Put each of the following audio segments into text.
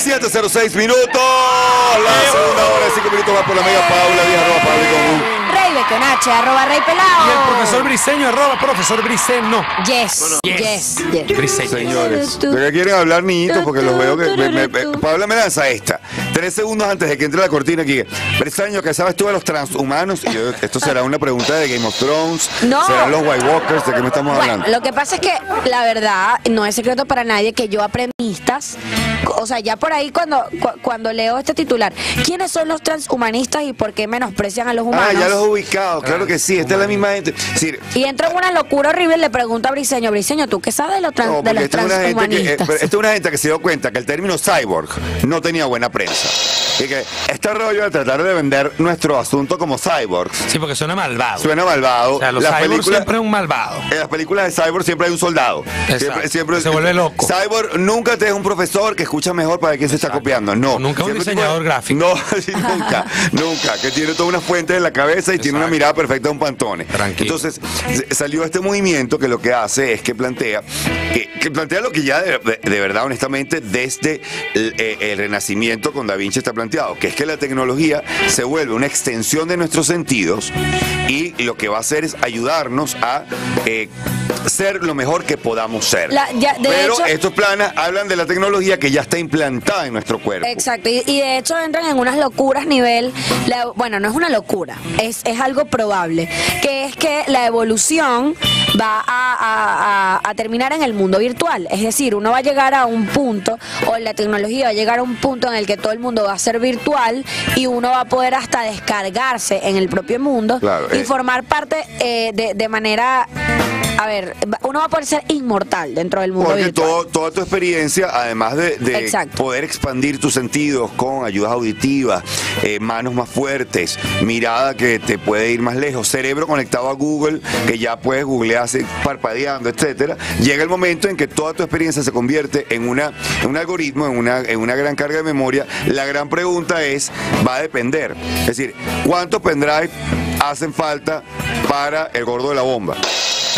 7:06 minutos. La segunda hora de 5 minutos va por la media Paula Díaz, arroba Paula con Rey Beconache, arroba Rey Pelao. Y el profesor Briseño, arroba profesor Briseño. Yes, yes. Briseño. señores. ¿De qué quieren hablar, niñitos? Porque los veo que... Paula me lanza esta. 3 segundos antes de que entre la cortina aquí. Briseño, ¿qué sabes tú de los transhumanos? Y yo, esto será una pregunta de Game of Thrones. No. ¿Serán los White Walkers? ¿De qué me estamos hablando? Lo que pasa es que, la verdad, no es secreto para nadie que yo aprendistas, o sea, ya por ahí cuando leo este titular, ¿quiénes son los transhumanistas y por qué menosprecian a los humanos? Ah, ya los he ubicado, claro que sí, esta es la misma gente. Sí. Y entra en una locura horrible, le pregunto a Briseño, ¿tú qué sabes de los, No, de los esta transhumanistas? esta es una gente que se dio cuenta que el término cyborg no tenía buena prensa. Y que este rollo de tratar de vender nuestro asunto como cyborgs. Sí, porque suena malvado. Suena malvado. O sea, los cyborgs siempre es un malvado. En las películas de cyborg siempre hay un soldado. Siempre se vuelve loco. Cyborg nunca te es un profesor que escucha mejor para quién se está copiando. No. Nunca un diseñador gráfico. No, sí, nunca. Que tiene toda una fuente en la cabeza y tiene una mirada perfecta de un Pantone. Tranquilo. Entonces, salió este movimiento que lo que hace es que plantea lo que ya de verdad, honestamente, desde el Renacimiento con Da Vinci está planteado, que es que la tecnología se vuelve una extensión de nuestros sentidos y lo que va a hacer es ayudarnos a ser lo mejor que podamos ser. Pero hecho, estos planes hablan de la tecnología que ya está implantada en nuestro cuerpo. Exacto, y de hecho entran en unas locuras bueno, no es una locura, es algo probable, que es que la evolución va a terminar en el mundo virtual. Es decir, uno va a llegar a un punto, o la tecnología va a llegar a un punto en el que todo el mundo va a ser virtual y uno va a poder hasta descargarse en el propio mundo, claro, y formar parte de manera... A ver, uno va a poder ser inmortal dentro del mundo virtual. Porque toda tu experiencia, además de poder expandir tus sentidos con ayudas auditivas, manos más fuertes, mirada que te puede ir más lejos, cerebro conectado a Google, que ya puedes googlear así, parpadeando, etcétera, llega el momento en que toda tu experiencia se convierte en un algoritmo, en una gran carga de memoria. La gran pregunta es, va a depender. Es decir, ¿cuántos pendrive hacen falta para el gordo de la bomba?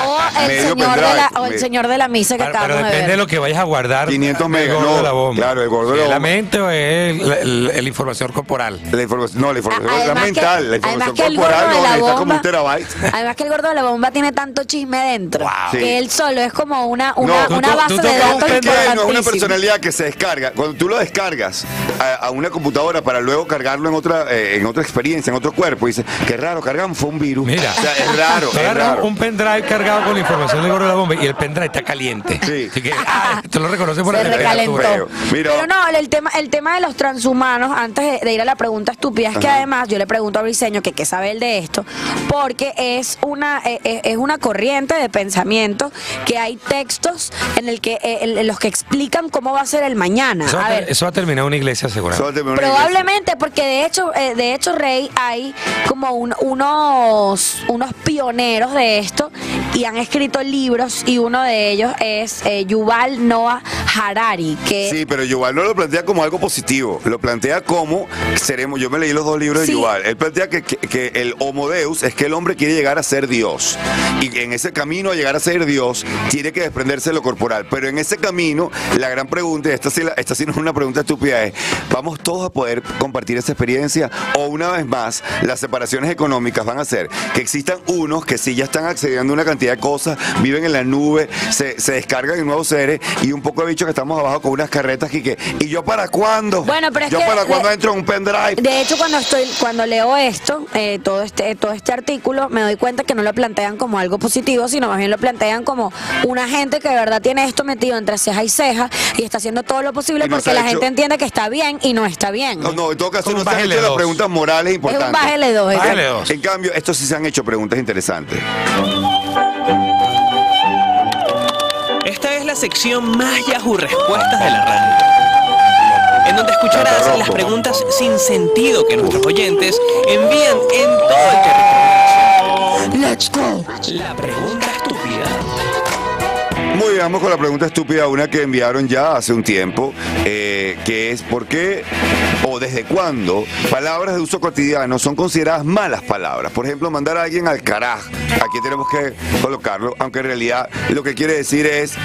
O el señor de la misa que acabamos de ver. Pero depende de lo que vayas a guardar. 500 megas. El gordo de la bomba. Claro, el gordo de la bomba. ¿La mente o es la información corporal? La información mental. La información corporal no necesita como un terabyte. Además que el gordo de la bomba tiene tanto chisme dentro. Wow. Que él solo es como una base de datos. No es una personalidad que se descarga. Cuando tú lo descargas a una computadora para luego cargarlo en otra experiencia, en otro cuerpo, dices, qué raro, cargamos, fue un virus. Mira, o sea, es raro. Es raro. Un pendrive cargado con la información del gordo de la bomba y el pendrive está caliente. Sí. Así que, tú lo reconoces por la temperatura. Pero no, el tema de los transhumanos, antes de ir a la pregunta estúpida, es que además yo le pregunto a Briseño que qué sabe él de esto, porque es una corriente de pensamiento que hay textos en los que explican cómo va a ser el mañana. Eso va a terminar una iglesia seguramente. Probablemente, porque de hecho, Rey, hay como unos pioneros de esto y han escrito libros, y uno de ellos es Yuval Noah Harari. Sí, pero Yuval no lo plantea como algo positivo, lo plantea como yo me leí los 2 libros de Yuval. Él plantea que el Homo Deus es que el hombre quiere llegar a ser Dios, y en ese camino a llegar a ser Dios tiene que desprenderse de lo corporal, pero en ese camino la gran pregunta, y esta sí no es una pregunta estúpida, es, ¿vamos todos a poder compartir esa experiencia? O una vez más, las separaciones económicas van a hacer que existan unos que sí ya están accediendo a una cantidad de cosas, viven en la nube, se descargan en nuevos seres, y un poco de bicho que estamos abajo con unas carretas ¿y yo para cuándo? Bueno, pero es ¿Yo para cuándo entro en un pendrive? De hecho, cuando leo esto, todo este artículo, me doy cuenta que no lo plantean como algo positivo, sino más bien lo plantean como una gente que de verdad tiene esto metido entre ceja y ceja y está haciendo todo lo posible porque la gente entiende que está bien y no está bien. No, en todo caso no se han hecho las preguntas morales importantes. Es un bájale 2. En cambio, estos sí se han hecho preguntas interesantes. Esta es la sección más Yahoo Respuestas de la radio, en donde escucharás las preguntas sin sentido que nuestros oyentes envían en todo el territorio. Let's go. La pregunta estúpida. Muy bien, vamos con la pregunta estúpida, una que enviaron ya hace un tiempo. que es por qué o desde cuándo palabras de uso cotidiano son consideradas malas palabras. Por ejemplo, mandar a alguien al carajo. Aquí tenemos que colocarlo, aunque en realidad lo que quiere decir es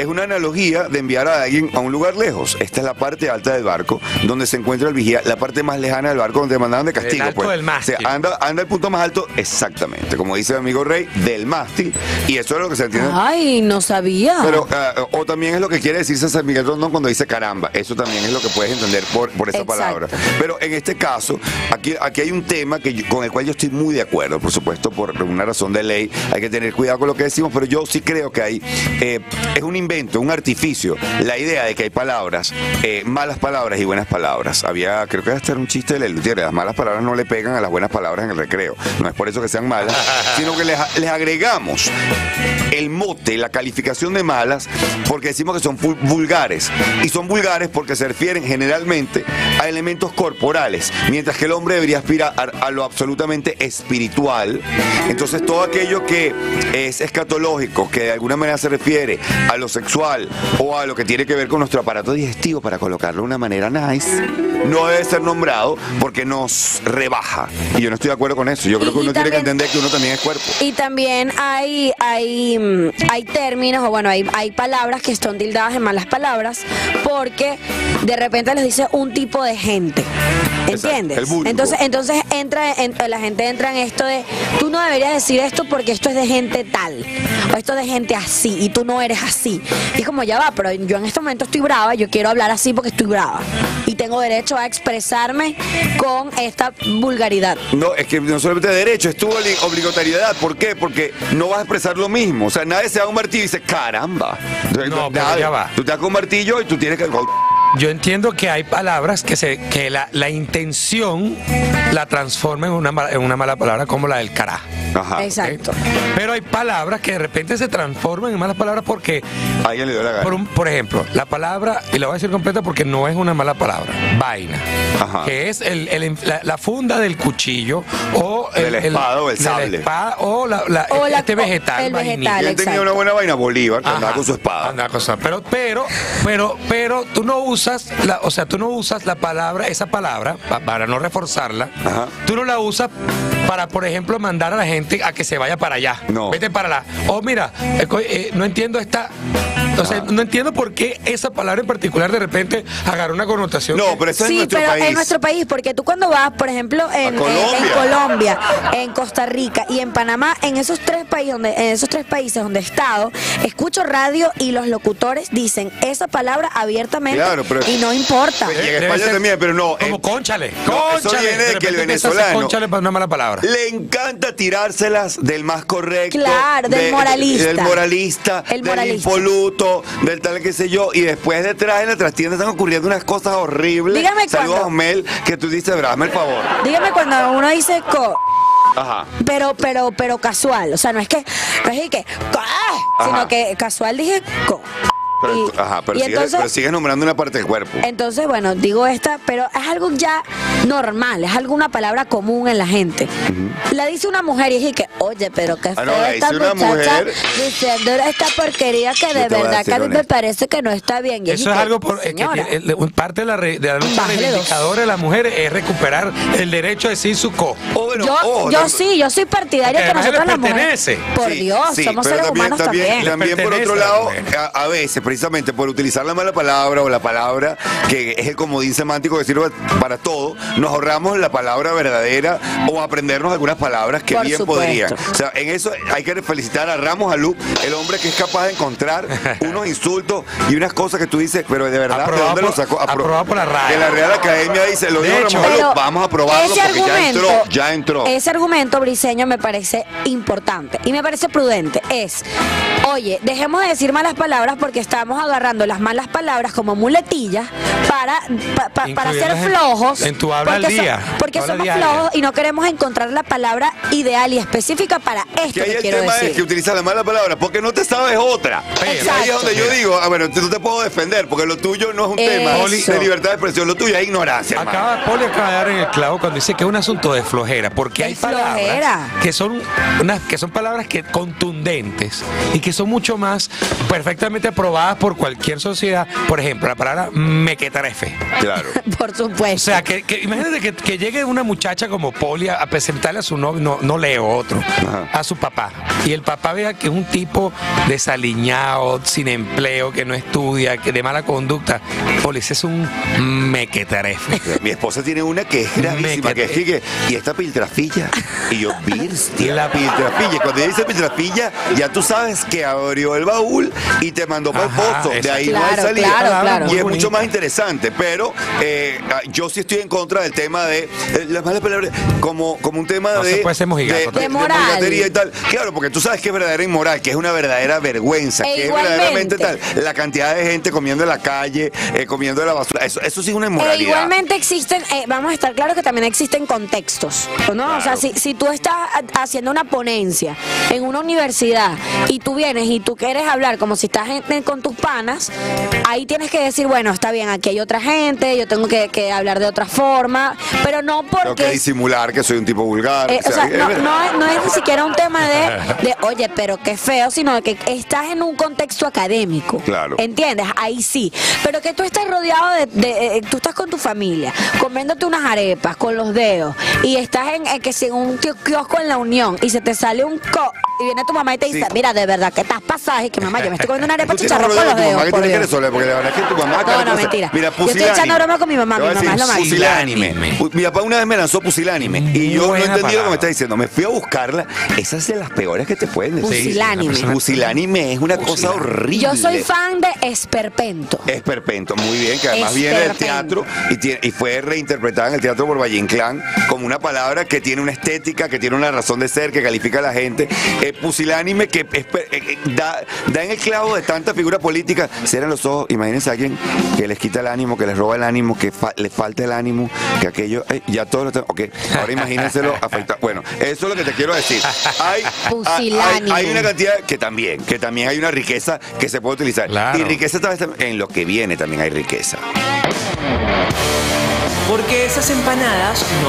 una analogía de enviar a alguien a un lugar lejos. Esta es la parte alta del barco, donde se encuentra el vigía, la parte más lejana del barco, donde mandaban de castigo. El alto del mástil. O sea, anda al punto más alto, exactamente, como dice el amigo Rey, del mástil. Y eso es lo que se entiende. Ay, no sabía. Pero, o también es lo que quiere decir César Miguel Rondón cuando dice caramba. Eso también es lo que puedes entender por esa Exacto. palabra. Pero en este caso, aquí hay un tema con el cual yo estoy muy de acuerdo. Por supuesto, por una razón de ley, hay que tener cuidado con lo que decimos, pero yo sí creo que es un invento, un artificio, la idea de que hay palabras, malas palabras y buenas palabras. Creo que hasta era un chiste de Lelutier, las malas palabras no le pegan a las buenas palabras en el recreo. No es por eso que sean malas, sino que les agregamos el mote, la calificación de malas, porque decimos que son vulgares. Y son vulgares porque se refieren generalmente a elementos corporales, mientras que el hombre debería aspirar a lo absolutamente espiritual. Entonces todo aquello que es escatológico, que de alguna manera se refiere a lo sexual o a lo que tiene que ver con nuestro aparato digestivo, para colocarlo de una manera nice, no debe ser nombrado porque nos rebaja. Y yo no estoy de acuerdo con eso. Yo creo que uno tiene que entender que uno también es cuerpo. Y también hay términos, o bueno, hay palabras que están tildadas en malas palabras porque de repente les dice un tipo de gente. ¿Entiendes? El vulgo. Entonces la gente entra en esto de tú no deberías decir esto porque esto es de gente tal o esto es de gente así y tú no eres así. Y es como ya va, pero yo en este momento estoy brava, yo quiero hablar así porque estoy brava y tengo derecho a expresarme con esta vulgaridad. No, es que no solamente derecho, es tu obligatoriedad. ¿Por qué? Porque no vas a expresar lo mismo. O sea, nadie se da un martillo y dice, caramba. Entonces, No, pero ya va. Tú te das con un martillo y tú tienes que... Yo entiendo que hay palabras que la intención la transforma en una mala palabra, como la del cará. Ajá. Exacto. Pero hay palabras que de repente se transforman en malas palabras porque, Alguien le dio la gana. por ejemplo, la palabra, y la voy a decir completa porque no es una mala palabra, vaina, Ajá. que es la funda del cuchillo o De la espada o el de la sable. espada o este o vegetal. el vainilla. vegetal. ¿Quién tenía exacto. una buena vaina? Bolívar, que andaba Ajá, con su espada. andaba con su espada. Pero tú no usas la palabra, esa palabra, para no reforzarla. Ajá. Tú no la usas para, por ejemplo, mandar a la gente a que se vaya para allá. No. Vete para allá. O mira, no entiendo esta... Entonces, no entiendo por qué esa palabra en particular de repente agarra una connotación. No, pero eso es en Sí, nuestro pero país. en nuestro país, porque tú cuando vas, por ejemplo, en Colombia, en Costa Rica y en Panamá, en esos tres países donde he estado, escucho radio y los locutores dicen esa palabra abiertamente, Claro, pero- y no importa. Pero- y en Debe España ser también, pero no. Como cónchale. no, eso Cónchale. viene de que el repente empieza a hacer venezolano- Cónchale para una mala palabra. Le encanta tirárselas del más correcto. Claro, del moralista. Del moralista, El del moralista. impoluto, del tal qué sé yo. Y después detrás en la trastienda están ocurriendo unas cosas horribles. Dígame Saludos cuándo. a Mel, que tú dices, hazme el favor. Dígame cuando uno dice Ajá. pero casual, o sea, no es que sino Ajá. que casual dije Pero, y entonces, pero sigues nombrando una parte del cuerpo. entonces, bueno, digo esta, pero es algo ya normal, es alguna palabra común en la gente. La dice una mujer y dije que, oye, pero qué feo no, la esta dice una muchacha mujer. diciendo esta porquería que Yo de te voy a verdad decir que a mí me honesto. parece que no está bien. Y Eso dije es que, algo que señora, parte de la lucha Bájale dos. reivindicadora de las mujeres es recuperar el derecho a decir su co. O bueno, yo soy partidaria Porque que además nosotros le las mujeres, pertenece. por Sí, Dios, sí, somos pero seres humanos también. También por Pertenece otro a la lado, mujer. a veces, precisamente por utilizar la mala palabra o la palabra que es el comodín semántico que sirve para todo, nos ahorramos la palabra verdadera o aprendernos algunas palabras que Por bien supuesto. podrían. O sea, en eso hay que felicitar a Ramos Alú, el hombre que es capaz de encontrar unos insultos y unas cosas que tú dices, pero de verdad, ¿de Aprobado dónde lo por- sacó? aprobado por la RAE. Que la Real Academia dice, lo De dijo hecho, Ramos Alú, Pero vamos a probarlo ese porque ya entró. Ese argumento, Briseño, me parece importante y me parece prudente. Oye, dejemos de decir malas palabras porque estamos agarrando las malas palabras como muletillas para ser Incluirlas flojos. en tu habla al porque día, porque tu habla somos diaria. flojos y no queremos encontrar la palabra ideal y específica para esto Que ahí que el quiero tema decir. es que utilizas la mala palabra porque no te sabes otra. Pero- Y ahí es donde yo Mira. digo, bueno, no te puedo defender porque lo tuyo no es un tema Eso. de libertad de expresión, lo tuyo es ignorancia, hermano. Poli acaba de dar en el clavo cuando dice que es un asunto de flojera, porque hay Es flojera. palabras que son palabras que contundentes y que son mucho más perfectamente aprobadas por cualquier sociedad. Por ejemplo, la palabra mequetrefe. Claro. Por O supuesto. sea, que imagínate que llegue una muchacha como Poli a presentarle a su novio, no Leo, otro, a su papá. Y el papá vea que es un tipo desaliñado, sin empleo, que no estudia, que de mala conducta. Poli, ese es un mequetrefe. Mi esposa tiene una que es gravísima, que es que, y esta piltrafilla. Y yo, Birstia, la piltrafilla. Y cuando ella dice piltrafilla, ya tú sabes que abrió el baúl y te mandó para el pozo. De ahí no hay Claro, salida. claro. Y es Muy mucho bonita. más interesante. Pero yo sí estoy en contra del tema de las malas palabras como un tema No de, se puede ser mojigato. De moral. mojigatería y tal. Claro, porque tú sabes que es verdadera inmoral, que es una verdadera vergüenza, E que igualmente. es verdaderamente tal. La cantidad de gente comiendo en la calle, comiendo de la basura. Eso sí es una inmoralidad. Igualmente existen, vamos a estar claros que también existen contextos, ¿no? Claro. O sea, si tú estás haciendo una ponencia en una universidad y tú vienes y tú quieres hablar como si estás con tus panas, ahí tienes que decir, bueno, está bien, aquí hay otra gente, yo tengo que hablar de otra forma, pero no Tengo que porque... disimular que soy un tipo vulgar. o sea, no es ni siquiera un tema de, oye, pero qué feo, sino de que estás en un contexto académico. Claro. ¿Entiendes? Ahí sí. Pero que tú estás rodeado tú estás con tu familia, comiéndote unas arepas con los dedos, y estás en un kiosco en la Unión, y se te sale y viene tu mamá y te dice, Sí. mira, de verdad, que estás pasada, y que mamá, yo me estoy comiendo una arepa Tú tienes chicharrón un con rollo los de tu mamá dedos. que por tiene que Dios. resolver, porque la verdad es que tu mamá... cada No, cosa- mentira. Mira, Yo estoy echando broma con mi mamá, Te voy a mi mamá es lo decir, máximo. pusilánime. Mi papá una vez me lanzó pusilánime y yo no Buena entendí lo que palabra. me está diciendo. Me fui a buscarla. Esa es de las peores que te pueden decir. Pusilánime. Pusilánime es una cosa horrible. Yo soy fan de Esperpento. Esperpento, muy bien, que además viene del Esperpento. teatro y fue reinterpretada en el Teatro por Valle Inclán como una palabra que tiene una estética, que tiene una razón de ser, que califica a la gente. Pusilánime, que da en el clavo de tanta figura política. Cierran los ojos, imagínense a alguien que les quita el ánimo, que les roba el ánimo, que le falta el ánimo, que aquello, ya todo lo tengo. Ok, ahora imagínenselo afectado. Bueno, eso es lo que te quiero decir. Pusilánime. Hay una cantidad que también hay una riqueza que se puede utilizar. Claro. Y riqueza en lo que viene también hay riqueza. Porque esas empanadas no